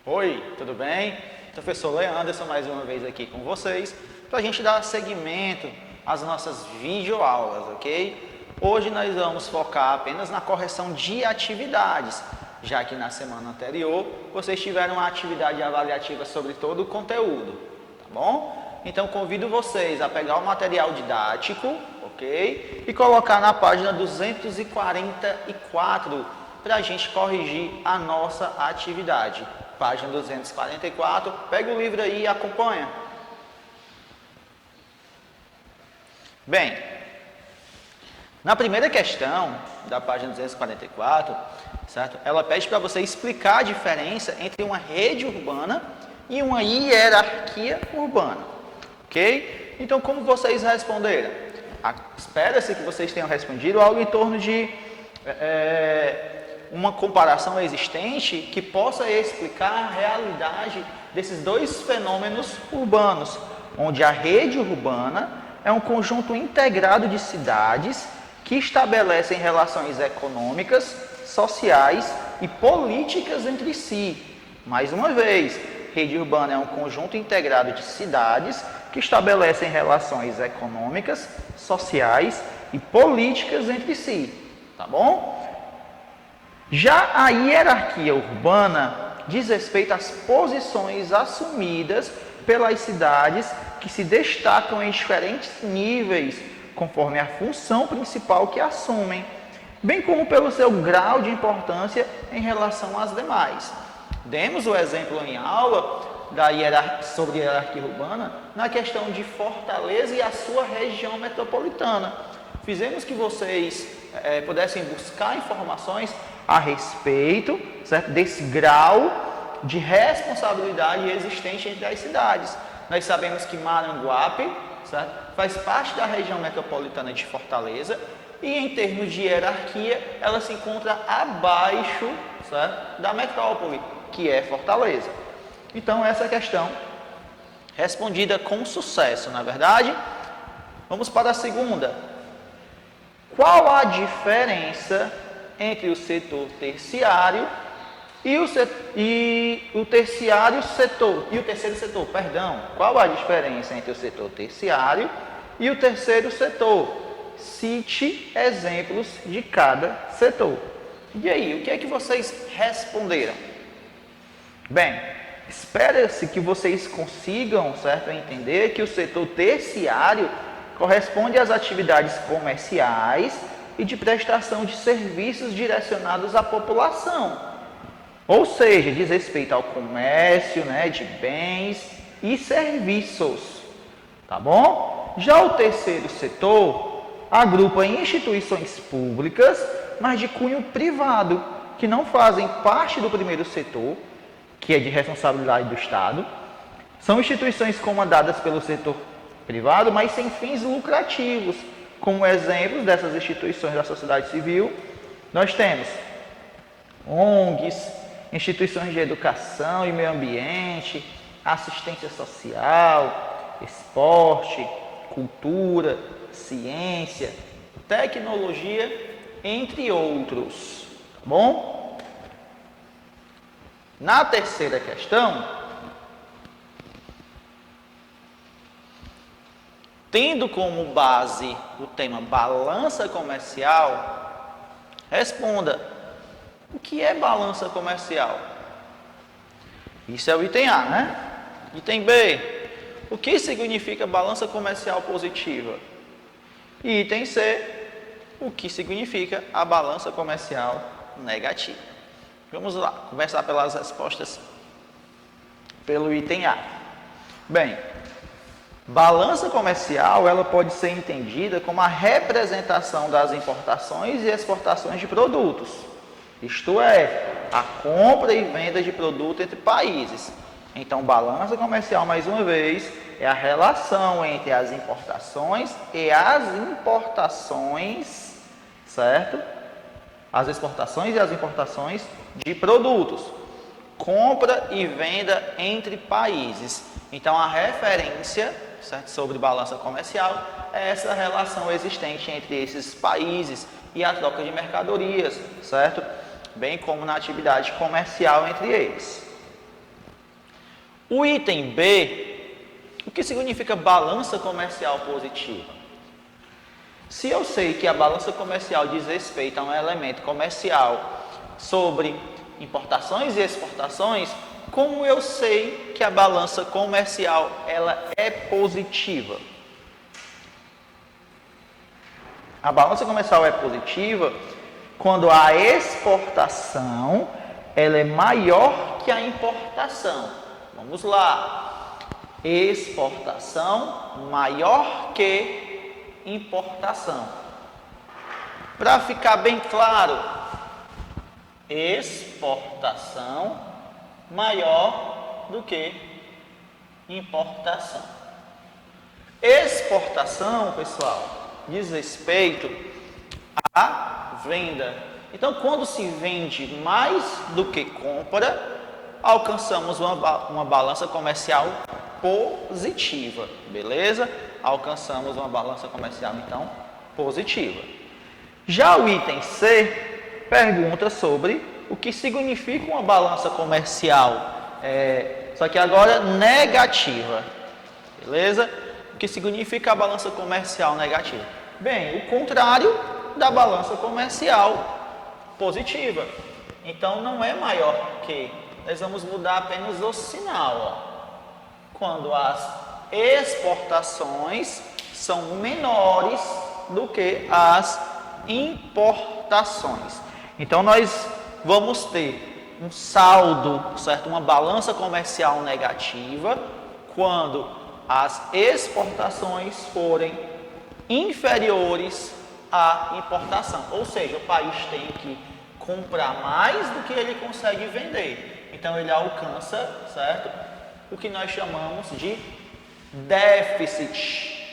Oi, tudo bem? Professor Leanderson mais uma vez aqui com vocês para a gente dar seguimento às nossas videoaulas, ok? Hoje nós vamos focar apenas na correção de atividades, já que na semana anterior vocês tiveram uma atividade avaliativa sobre todo o conteúdo, tá bom? Então convido vocês a pegar o material didático, ok? E colocar na página 244 para a gente corrigir a nossa atividade. Página 244, pega o livro aí e acompanha. Bem, na primeira questão da página 244, certo? Ela pede para você explicar a diferença entre uma rede urbana e uma hierarquia urbana, ok? Então, como vocês responderam? Espera-se que vocês tenham respondido algo em torno de uma comparação existente que possa explicar a realidade desses dois fenômenos urbanos, onde a rede urbana é um conjunto integrado de cidades que estabelecem relações econômicas, sociais e políticas entre si. Mais uma vez, rede urbana é um conjunto integrado de cidades que estabelecem relações econômicas, sociais e políticas entre si. Tá bom? Já a hierarquia urbana diz respeito às posições assumidas pelas cidades que se destacam em diferentes níveis, conforme a função principal que assumem, bem como pelo seu grau de importância em relação às demais. Demos o exemplo em aula sobre hierarquia urbana na questão de Fortaleza e a sua região metropolitana. Fizemos que vocês pudessem buscar informações a respeito, certo, desse grau de responsabilidade existente entre as cidades. Nós sabemos que Maranguape, certo, faz parte da região metropolitana de Fortaleza e, em termos de hierarquia, ela se encontra abaixo, certo, da metrópole, que é Fortaleza. Então, essa questão respondida com sucesso, na verdade. Vamos para a segunda. Qual a diferença entre o setor terciário e o terceiro setor? Qual a diferença entre o setor terciário e o terceiro setor? Cite exemplos de cada setor. E aí, o que é que vocês responderam? Bem, espera-se que vocês consigam, certo, entender que o setor terciário corresponde às atividades comerciais e de prestação de serviços direcionados à população. Ou seja, diz respeito ao comércio, né, de bens e serviços. Tá bom? Já o terceiro setor agrupa instituições públicas, mas de cunho privado, que não fazem parte do primeiro setor, que é de responsabilidade do Estado. São instituições comandadas pelo setor privado, mas sem fins lucrativos. Como exemplos dessas instituições da sociedade civil, nós temos ONGs, instituições de educação e meio ambiente, assistência social, esporte, cultura, ciência, tecnologia, entre outros. Tá bom? Na terceira questão, tendo como base o tema balança comercial, responda: o que é balança comercial? Isso é o item A, né? Item B: o que significa balança comercial positiva? E item C: o que significa a balança comercial negativa? Vamos lá, começar pelas respostas pelo item A. Bem, balança comercial, ela pode ser entendida como a representação das importações e exportações de produtos. Isto é, a compra e venda de produto entre países. Então, balança comercial, mais uma vez, é a relação entre as importações e as importações, certo? As exportações e as importações de produtos. Compra e venda entre países. Então, a referência, certo, sobre balança comercial é essa relação existente entre esses países e a troca de mercadorias, certo? Bem como na atividade comercial entre eles. O item B, o que significa balança comercial positiva? Se eu sei que a balança comercial diz respeito a um elemento comercial sobre importações e exportações, como eu sei que a balança comercial ela é positiva? A balança comercial é positiva quando a exportação ela é maior que a importação. Vamos lá. Exportação maior que importação. Para ficar bem claro, exportação maior do que importação. Exportação, pessoal, diz respeito à venda. Então, quando se vende mais do que compra, alcançamos uma balança comercial positiva, beleza? Alcançamos uma balança comercial, então, positiva. Já o item C pergunta sobre o que significa uma balança comercial, só que agora negativa, beleza? O que significa a balança comercial negativa? Bem, o contrário da balança comercial positiva. Então, não é maior que. Nós vamos mudar apenas o sinal. Ó. Quando as exportações são menores do que as importações. Então, nós vamos ter um saldo, certo? Uma balança comercial negativa quando as exportações forem inferiores à importação. Ou seja, o país tem que comprar mais do que ele consegue vender. Então, ele alcança, certo? O que nós chamamos de déficit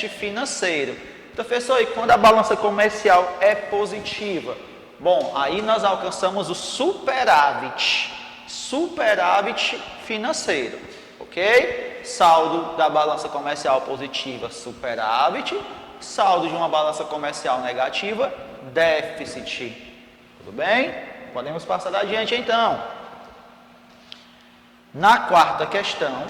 financeiro. Então, professor, e quando a balança comercial é positiva? Bom, aí nós alcançamos o superávit financeiro, ok? Saldo da balança comercial positiva, superávit. Saldo de uma balança comercial negativa, déficit. Tudo bem? Podemos passar adiante então. Na quarta questão,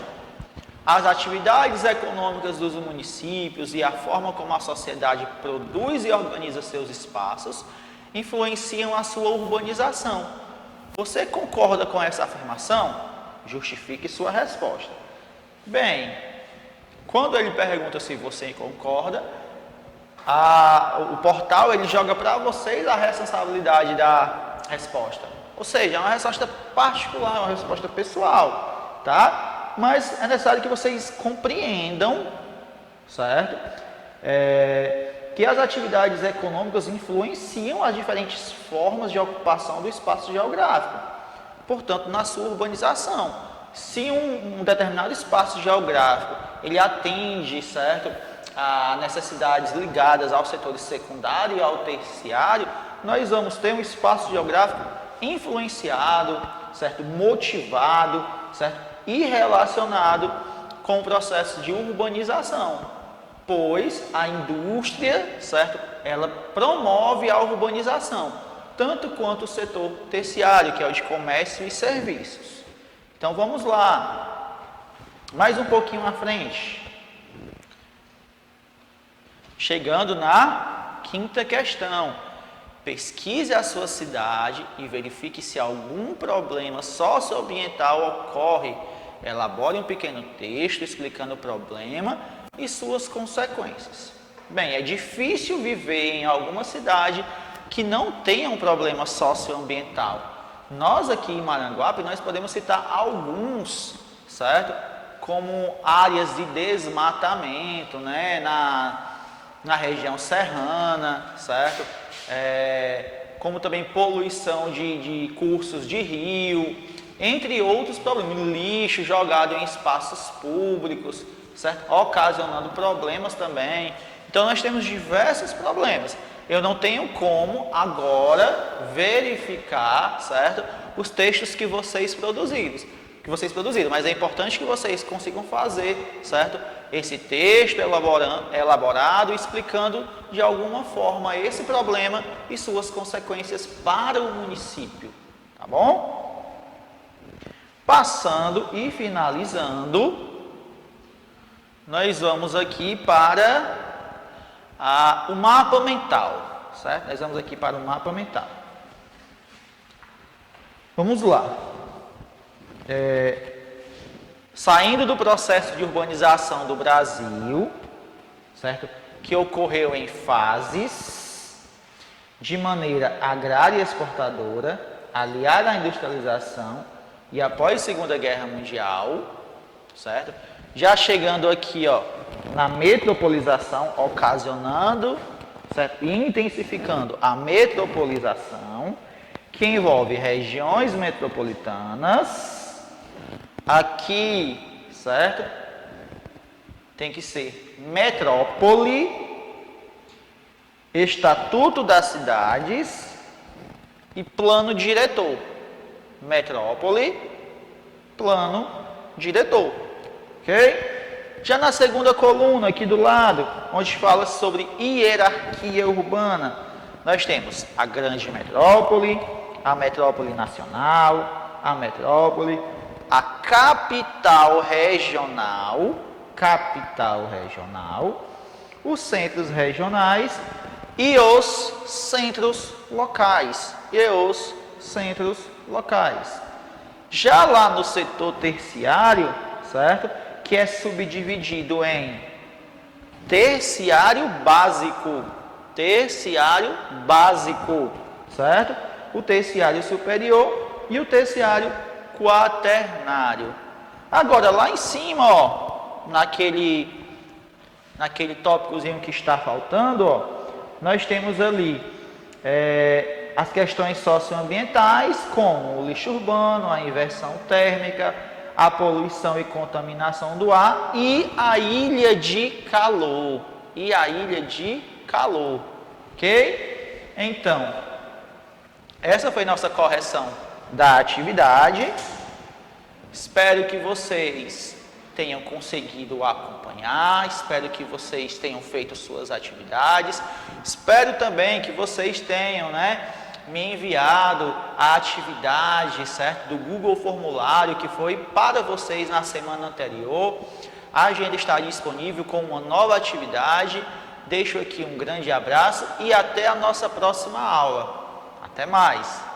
as atividades econômicas dos municípios e a forma como a sociedade produz e organiza seus espaços influenciam a sua urbanização. Você concorda com essa afirmação? Justifique sua resposta. Bem, quando ele pergunta se você concorda, o portal ele joga para vocês a responsabilidade da resposta. Ou seja, é uma resposta particular, uma resposta pessoal, tá? Mas é necessário que vocês compreendam, certo? Que as atividades econômicas influenciam as diferentes formas de ocupação do espaço geográfico. Portanto, na sua urbanização, se um determinado espaço geográfico ele atende, certo, a necessidades ligadas aos setores secundário e ao terciário, nós vamos ter um espaço geográfico influenciado, certo, motivado, certo, e relacionado com o processo de urbanização, pois a indústria, certo, ela promove a urbanização, tanto quanto o setor terciário, que é o de comércio e serviços. Então vamos lá, mais um pouquinho à frente. Chegando na quinta questão. Pesquise a sua cidade e verifique se algum problema socioambiental ocorre. Elabore um pequeno texto explicando o problema e suas consequências. Bem, é difícil viver em alguma cidade que não tenha um problema socioambiental. Nós aqui em Maranguape, nós podemos citar alguns, certo? Como áreas de desmatamento, né? Na região serrana, certo? Como também poluição de cursos de rio, entre outros problemas, lixo jogado em espaços públicos, certo? Ocasionando problemas também. Então nós temos diversos problemas. Eu não tenho como agora verificar, certo, os textos que vocês produziram, mas é importante que vocês consigam fazer, certo, esse texto elaborado, explicando de alguma forma esse problema e suas consequências para o município, tá bom? Passando e finalizando, nós vamos aqui para o mapa mental, certo? Nós vamos aqui para o mapa mental. Vamos lá. Saindo do processo de urbanização do Brasil, certo? Que ocorreu em fases, de maneira agrária e exportadora, aliada à industrialização e após a Segunda Guerra Mundial, certo? Já chegando aqui, ó, na metropolização, ocasionando, certo? E intensificando a metropolização, que envolve regiões metropolitanas, aqui, certo? Tem que ser metrópole, estatuto das cidades e plano diretor. Metrópole, plano diretor, ok? Já na segunda coluna aqui do lado, onde fala sobre hierarquia urbana, nós temos a grande metrópole, a metrópole nacional, a metrópole, a capital regional, os centros regionais e os centros locais, Já lá no setor terciário, certo? Que é subdividido em terciário básico, certo? O terciário superior e o terciário quaternário. Agora, lá em cima, ó, naquele tópicozinho que está faltando, ó, nós temos ali as questões socioambientais, como o lixo urbano, a inversão térmica, a poluição e contaminação do ar e a ilha de calor. Ok? Então, essa foi nossa correção da atividade. Espero que vocês tenham conseguido acompanhar, espero que vocês tenham feito suas atividades, espero também que vocês tenham, me enviado a atividade, certo, do Google Formulário que foi para vocês na semana anterior. A agenda está disponível com uma nova atividade. Deixo aqui um grande abraço e até a nossa próxima aula. Até mais!